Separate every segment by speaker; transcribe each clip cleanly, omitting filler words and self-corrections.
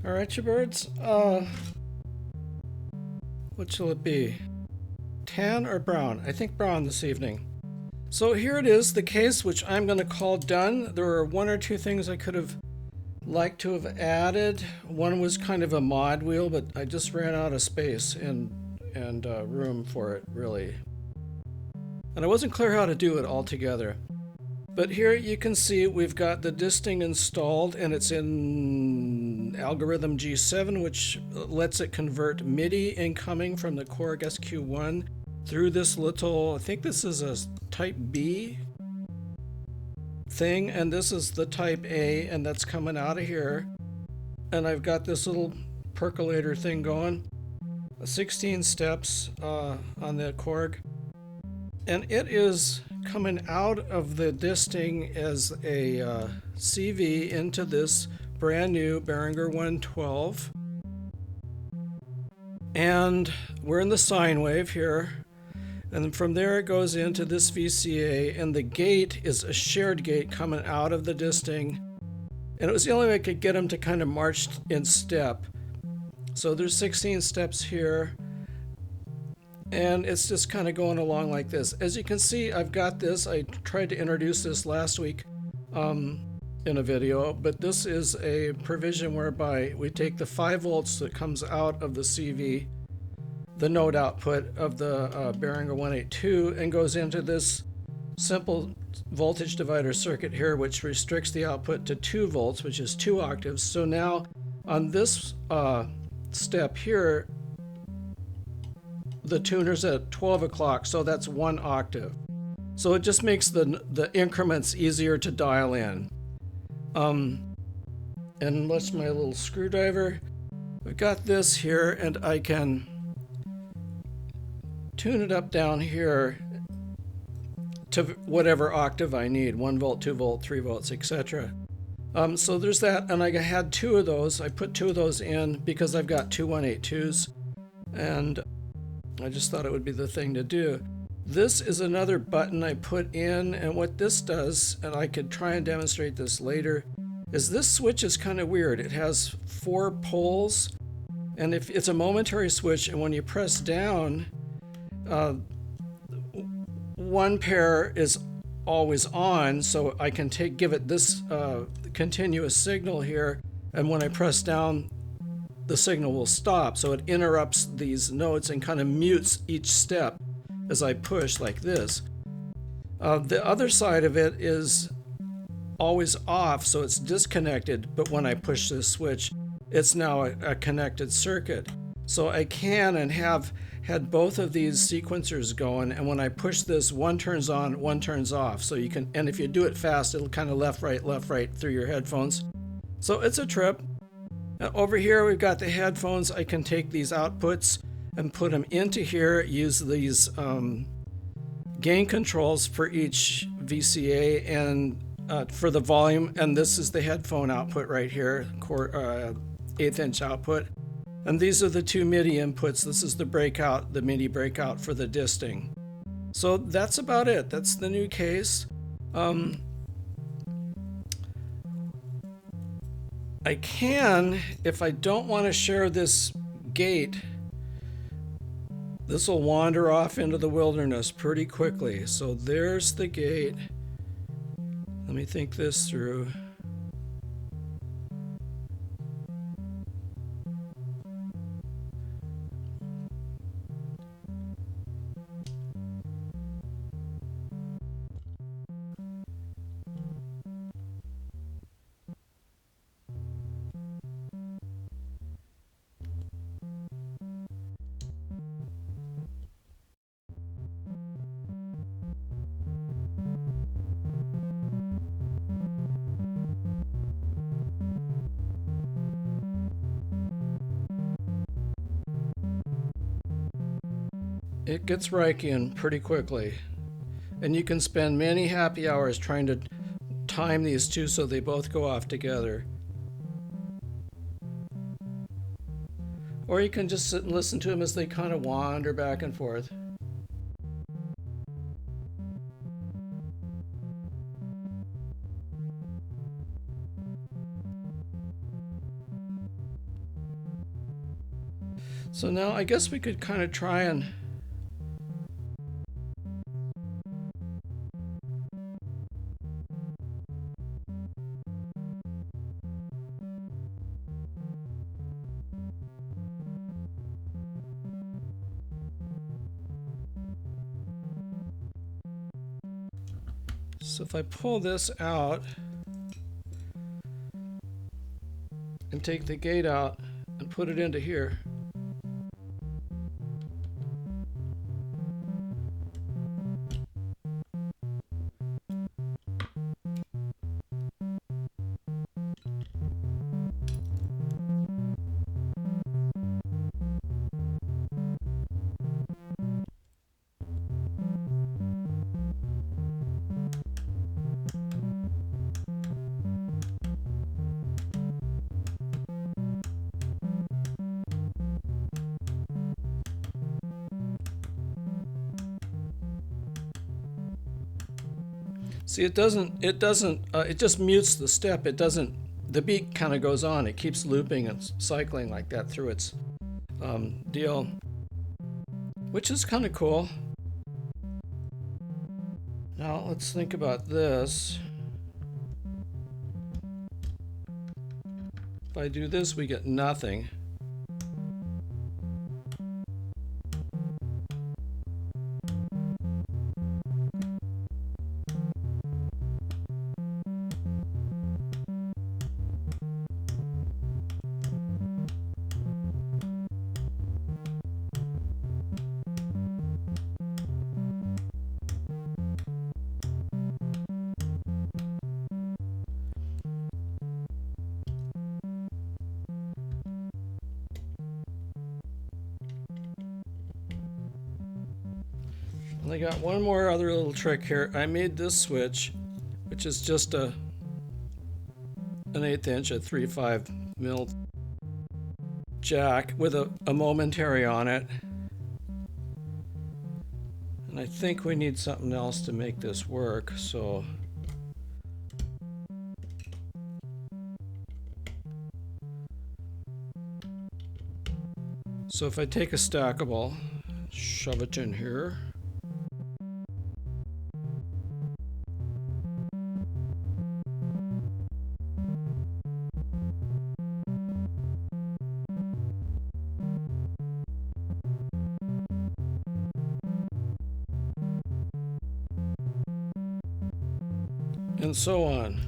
Speaker 1: All right, you birds. What shall it be? Tan or brown? I think brown this evening. So here it is, the case, which I'm going to call done. There are one or two things I could have liked to have added. One was kind of a mod wheel, but I just ran out of space and room for it, really. And I wasn't clear how to do it altogether. But here you can see we've got the Disting installed, and it's in algorithm G7, which lets it convert MIDI incoming from the Korg SQ1 through this little, I think this is a type B thing, and this is the type A, and that's coming out of here. And I've got this little percolator thing going, 16 steps on the Korg, and it is coming out of the disting as a CV into this brand new Behringer 112. And we're in the sine wave here. And from there it goes into this VCA, and the gate is a shared gate coming out of the disting. And it was the only way I could get them to kind of march in step. So there's 16 steps here. And it's just kind of going along like this. As you can see, I've got this. I tried to introduce this last week in a video, but this is a provision whereby we take the 5 volts that comes out of the CV, the node output of the Behringer 182, and goes into this simple voltage divider circuit here, which restricts the output to 2 volts, which is 2 octaves. So now on this step here, the tuner's at 12 o'clock, so that's 1 octave. So it just makes the increments easier to dial in. And that's my little screwdriver. I've got this here, and I can tune it up down here to whatever octave I need, 1 volt, 2 volt, 3 volts, etc. So there's that, and I had 2 of those. I put 2 of those in because I've got 2 182s, and I just thought it would be the thing to do. This is another button I put in, and what this does, and I could try and demonstrate this later, is this switch is kind of weird. It has 4 poles, and if it's a momentary switch, and when you press down, one pair is always on, so I can give it this continuous signal here, and when I press down, the signal will stop, so it interrupts these notes and kind of mutes each step as I push like this. The other side of it is always off, so it's disconnected, but when I push this switch, it's now a connected circuit. So I can and have had both of these sequencers going, and when I push this, one turns on, one turns off. So you can, and if you do it fast, it'll kind of left, right through your headphones. So it's a trip. Over here we've got the headphones. I can take these outputs and put them into here, use these gain controls for each VCA and for the volume, and this is the headphone output right here, 1/8 inch output. And these are the 2 MIDI inputs. This is the breakout, the MIDI breakout for the disting. So that's about it. That's the new case. I can, if I don't want to share this gate, this will wander off into the wilderness pretty quickly. So there's the gate. Let me think this through. It gets Reichian pretty quickly, and you can spend many happy hours trying to time these two so they both go off together. Or you can just sit and listen to them as they kind of wander back and forth. So now I guess we could kind of try and so if I pull this out and take the gate out and put it into here. See, it just mutes the step. It doesn't, the beat kind of goes on. It keeps looping and cycling like that through its deal, which is kind of cool. Now let's think about this. If I do this, we get nothing. And I got one more other little trick here. I made this switch, which is just an 1/8 inch at 3.5 mil jack with a momentary on it. And I think we need something else to make this work, so if I take a stackable, shove it in here. And so on.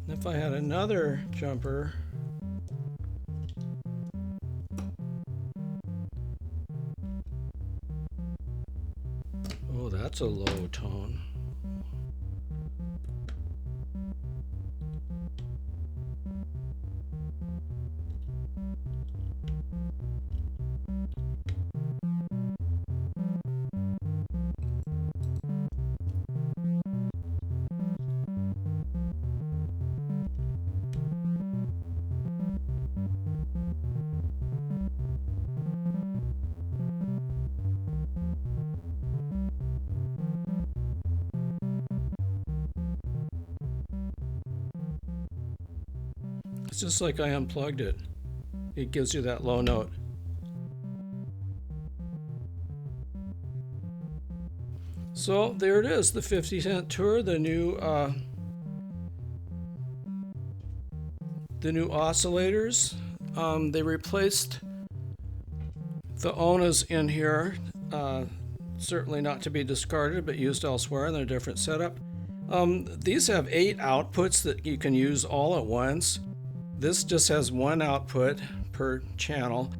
Speaker 1: If I had another jumper, oh, that's a low tone. It's just like I unplugged it. It gives you that low note. So there it is, the 50-cent tour, the new oscillators. They replaced the Onas in here, certainly not to be discarded, but used elsewhere in their different setup. These have 8 outputs that you can use all at once. This just has 1 output per channel,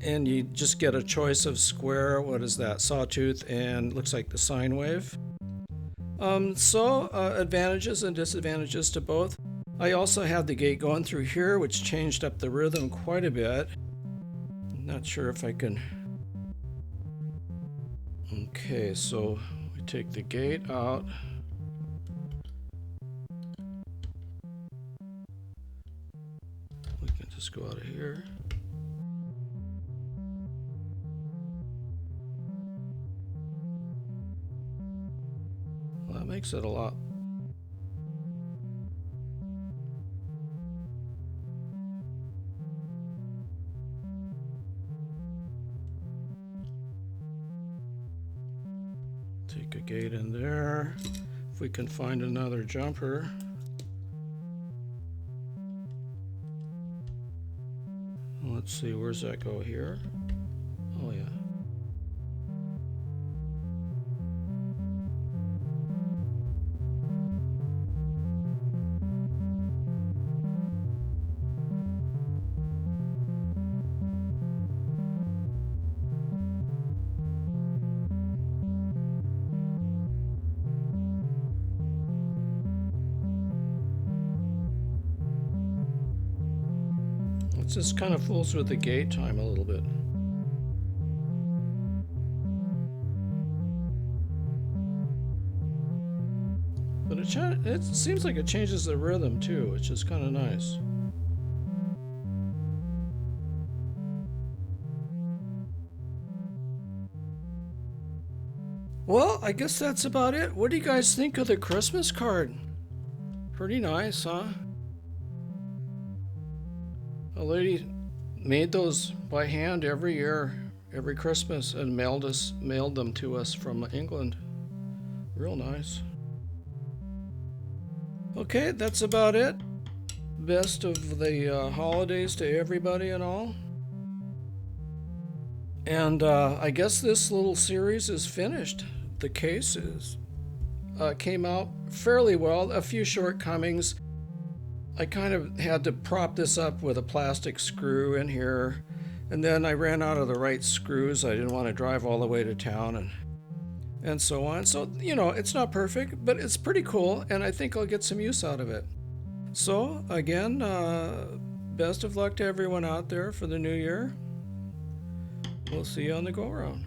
Speaker 1: and you just get a choice of square, what is that, sawtooth, and looks like the sine wave. Advantages and disadvantages to both. I also had the gate going through here, which changed up the rhythm quite a bit. I'm not sure if I can. Okay, so we take the gate out. We can just go out of here. Well, that makes it a lot. Take a gate in there. If we can find another jumper. Let's see, where's that go here? Oh yeah. It just kind of fools with the gate time a little bit. But it seems like it changes the rhythm too, which is kind of nice. Well, I guess that's about it. What do you guys think of the Christmas card? Pretty nice, huh? A lady made those by hand every year, every Christmas, and mailed them to us from England. Real nice. Okay, that's about it. Best of the holidays to everybody and all. And I guess this little series is finished. The case came out fairly well. A few shortcomings. I kind of had to prop this up with a plastic screw in here, and then I ran out of the right screws. I didn't want to drive all the way to town and so on. So, you know, it's not perfect, but it's pretty cool, and I think I'll get some use out of it. So, again, best of luck to everyone out there for the new year. We'll see you on the go-around.